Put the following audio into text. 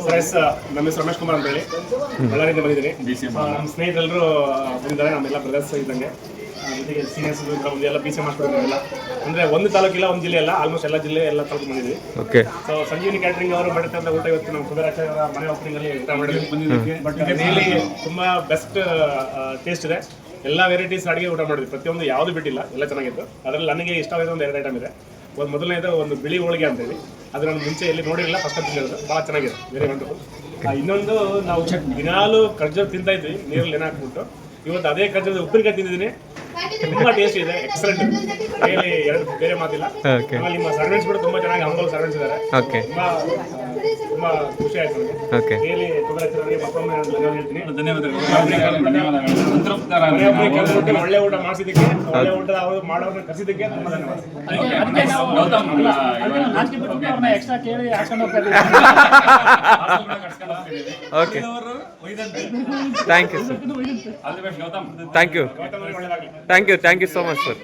ನಮ್ಮ ಹೆಸರು ರಮೇಶ್ ಕುಮಾರ್ ಅಂತ ಹೇಳಿ ಬಳ್ಳಾರಿಯಿಂದ ಬಂದಿದ್ದೀನಿ. ನಮ್ಮ ಸ್ನೇಹಿತರೆಲ್ಲರೂ ಬಂದಿದ್ದಾರೆ, ನಮ್ಮೆಲ್ಲ ಬ್ರದರ್ಸ್ ಇದ್ದಂಗೆ. ಜೊತೆಗೆ ಸೀನಿಯರ್ಸ್ ಎಲ್ಲ BCM ಮಾಡ್ಕೊಂಡಿದ್ದಾರೆಲ್ಲ. ಅಂದರೆ ಒಂದು ತಾಲೂಕಿಲ್ಲ, ಒಂದು ಜಿಲ್ಲೆ ಅಲ್ಲ, ಆಲ್ಮೋಸ್ಟ್ ಎಲ್ಲ ಜಿಲ್ಲೆ ಎಲ್ಲ ತಾಲೂಕು ಬಂದಿದ್ವಿ. ಓಕೆ. ಸೊ ಸಂಜೀವಿನಿ ಕ್ಯಾಟ್ರಿಂಗ್ ಅವರು ಮಾಡಿರ್ತಂಥ ಊಟ ಇವತ್ತು ನಮ್ಮ ಕುಬೇರಾಕ್ಷ ಅವರ ಮನೆ ಓಪನಿಂಗಲ್ಲಿ ಊಟ ಮಾಡಿದ್ವಿ. ಬಟ್ ರಿಯಲಿ ತುಂಬ ಬೆಸ್ಟ್ ಟೇಸ್ಟ್ ಇದೆ. ಎಲ್ಲ ವೆರೈಟೀಸ್ ಅಡುಗೆ ಊಟ ಮಾಡಿದ್ವಿ, ಪ್ರತಿಯೊಂದು ಯಾವುದು ಬಿಟ್ಟಿಲ್ಲ, ಎಲ್ಲ ಚೆನ್ನಾಗಿತ್ತು. ಅದರಲ್ಲಿ ನನಗೆ ಇಷ್ಟವಾದ ಒಂದು 2 ಐಟಮ್ ಇದೆ. ಒಂದು ಮೊದಲನೇದು ಒಂದು ಬಿಳಿ ಹೋಳಿಗೆ ಅಂತೇಳಿ, ಅದು ನಾನು ಮುಂಚೆ ಎಲ್ಲಿ ನೋಡಿರಲಿಲ್ಲ, ಫಸ್ಟ್ ಟೈಮ್ ತಿಂದಿರೋದು, ಭಾಳ ಚೆನ್ನಾಗಿದೆ, ವೆರಿ ವಂಡರ್ಫುಲ್. ಇನ್ನೊಂದು ನಾವು ದಿನಾಲು ಕರ್ಜೋರು ತಿಂತಾ ಇದ್ವಿ ನೀರಲ್ಲಿ ನೆನೆ ಹಾಕ್ಬಿಟ್ಟು, ಇವತ್ತು ಅದೇ ಕರ್ಜೋದು ಉಪ್ಪಿನಕಾಯಿ ತಿಂದಿದ್ದೀನಿ, ತುಂಬಾ ಟೇಸ್ಟ್ ಇದೆ, ಎಕ್ಸಲೆಂಟ್. ರಿಯಲಿ ಎರಡು ಬೇರೆ ಮಾತಿಲ್ಲ. ಆಮೇಲೆ ನಿಮ್ಮ ಸರ್ವೆಂಟ್ಸ್ ಕೂಡ ತುಂಬಾ ಚೆನ್ನಾಗಿ ಹಂಬಲ್ ಸರ್ವೆಂಟ್ಸ್ ಇದ್ದಾರೆ, ತುಂಬಾ ಖುಷಿ ಆಯ್ತು ನನಗೆ. ರಿಯಲಿ ಕುಬೇರಾಚಾರ್ಯರಿಗೆ ಮತ್ತೊಮ್ಮೆ ಹೇಳ್ತೀನಿ ಧನ್ಯವಾದಗಳು. ಒಳ್ಳೆ ಊಟ ಮಾಡಿಸಿದ್ದಕ್ಕೆ, ಒಳ್ಳೆ ಊಟ ಅವರು ಮಾಡೋರನ್ನ ಕರೆಸಿದ್ದಕ್ಕೆ ತುಂಬಾ ಧನ್ಯವಾದ. Okay, thank you sir, thank you so much sir.